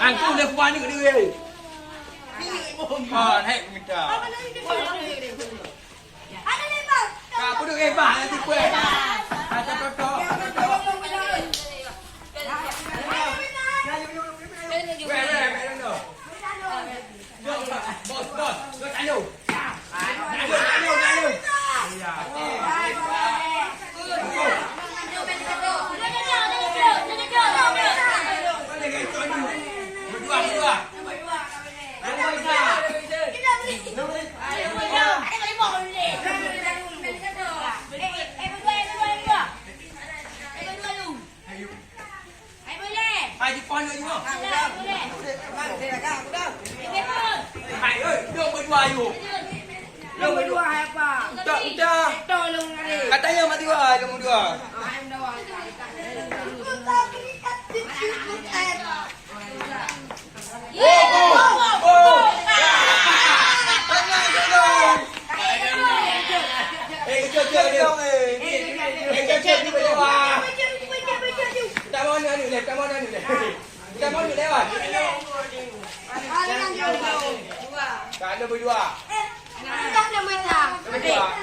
Aku dah puan ni dia. Ah, naik minta. Ada ni bang. Kau duduk hebat nanti kuih. Macam totok. Bos, bos, kau tanya. Tanya. Berdua. Hai Jepun ni semua. Hai ơi, duduk berdua you. Lu berdua apa? Udah. Tolong ni. Katanya mati dua, kamu dua. Ada berdua. Dah nak menang. Berdua.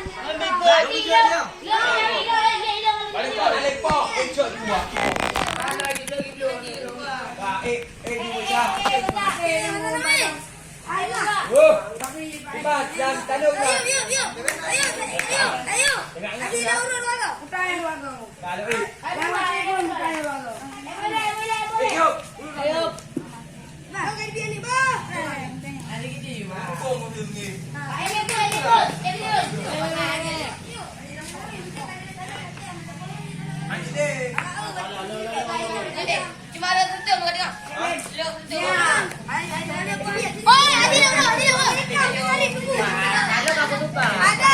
Balik pok. Ejok dua. Dua jam. Libat dan tanduk dah. Ayo. Lagi dah urut bago. Putaya bago. Kalau Putaya bago. Ayo. Nah, kau dia ni bah. Kau mundur ni. Anjing deh. Cuma ada tutup muka tengok. Oh, ada lupa. Ada.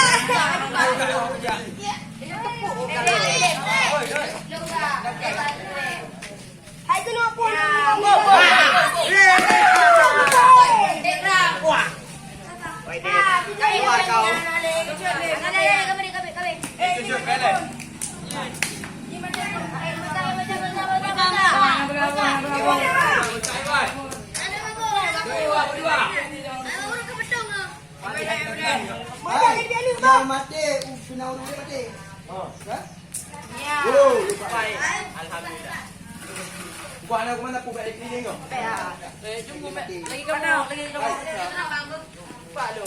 Hai tu nak pun. Mati, final dulu mati. Oh, ya? Ya. Alhamdulillah. Buat anak mana aku balik ni tengok. Jumpa lagi kamu lagi kamu. Pak lu.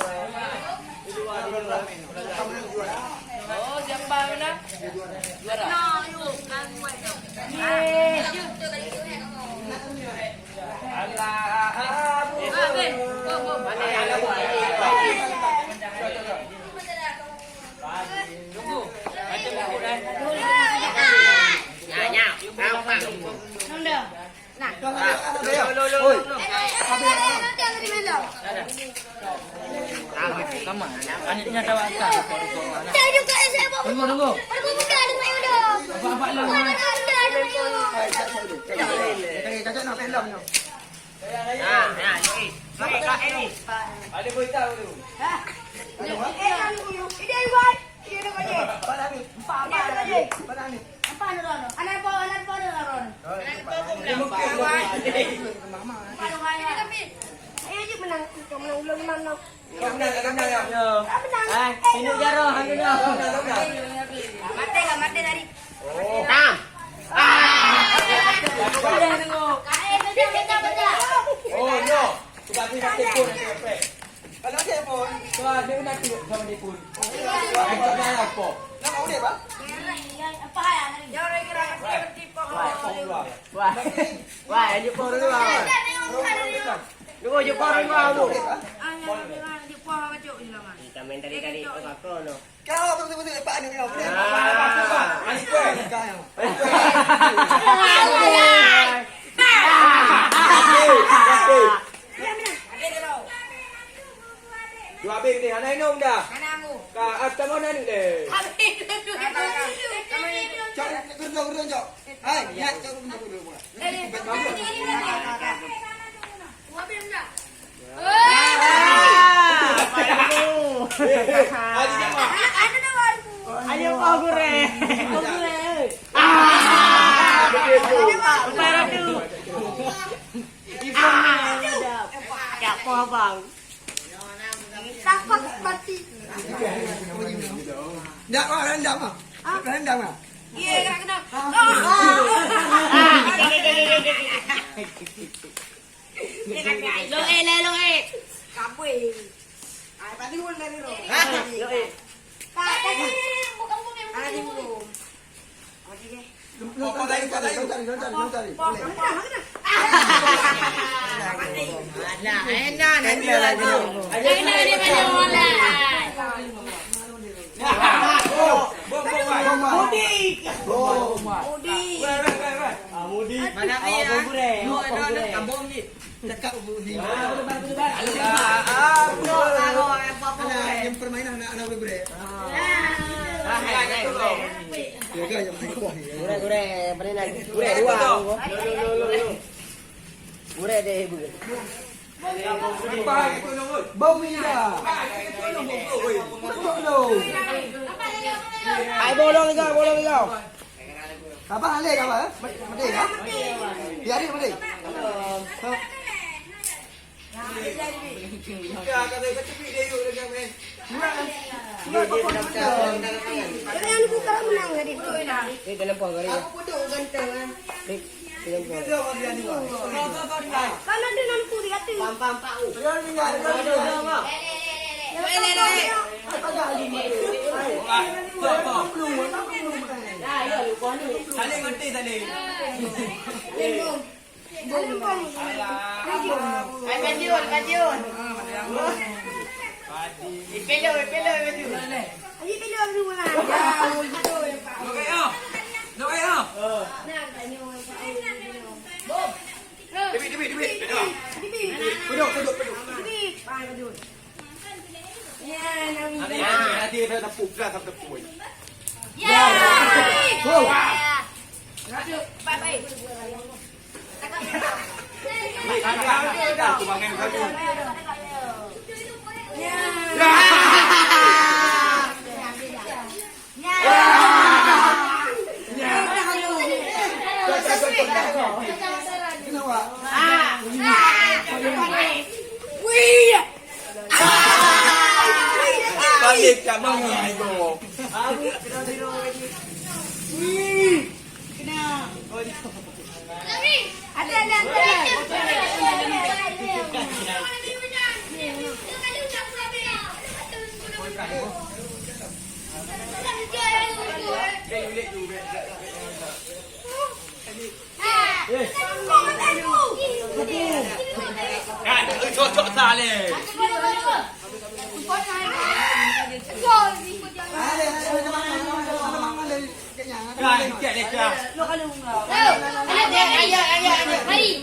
Oh, siapa mana? Juara. No, yuk, kamu aja. Allah. Mana yang aku? Tunggu. Macam aku dah. Nya. Nampak. Nanda. Nah. Oi. Nanti aku di mana? Sama. Anaknya tahu apa? Saya juga saya bawa. Tunggu. Aku buka dengan Yudo. Apa lah? Cakap nak film ni. Ada beritahu tu. Ini buat. Ini ada baje. Pada ni. Ini ada baje. Pada ni. Apa ada Ron? Anak apa ada Ron? Mama. Paano kaya? Ayo je menang. Kau menang ulang di mana? Kau menang ya. Menang. Sini jaro, hang dia. Mati dari. Oh. Tam. Oh, no. Sebab ni nak telefon nanti. Kalau dia pun, Sebab dia nak sama dia pun. Macam mana apa? nak mau dia, Pak? Apa ya? Jangan kira tipe. Wah, aja por dulu. Dulu aja por dulu. Kami tadi apa no? Kau betul-betul Pak ni kau. Ani kuih. Dua habis ni, anak minum dah. Kak, kamu nak ni deh. Cok, gerung cok. Hai, nak cok dulu pula. Ayo kau goreng. abang. Tapak mati. Dah, rendam ah. Rendam ah. Iya, kena. Lo Kabui. Ay, pati mo na rin. Ano mo? Sige. Kau cari. Yang permainan anak-anak bre. Gure, perina. Gure dua. Gure deh, Bu. Bau minda. Ai bolong kau. Apa hale apa? Mati ya? Biarin mati. Ya, kata cepi dia yuk dengan main. Ini anu buka menang dari itu. Ini dalam puang kali. Aku duduk ganteng. Dalam puang. Karena dia nan kuri ati. Pam pau. Saling ngerti saling. Pensiun. Ipelo. Ayo pilih dulu lah. Lo kayo. Demi. Duduk. Nanti kita tepuk lah sampai tepuk. Bye. Kumangan kau. Balik kamu ngayo. Cocok tali. Kan, Ayo.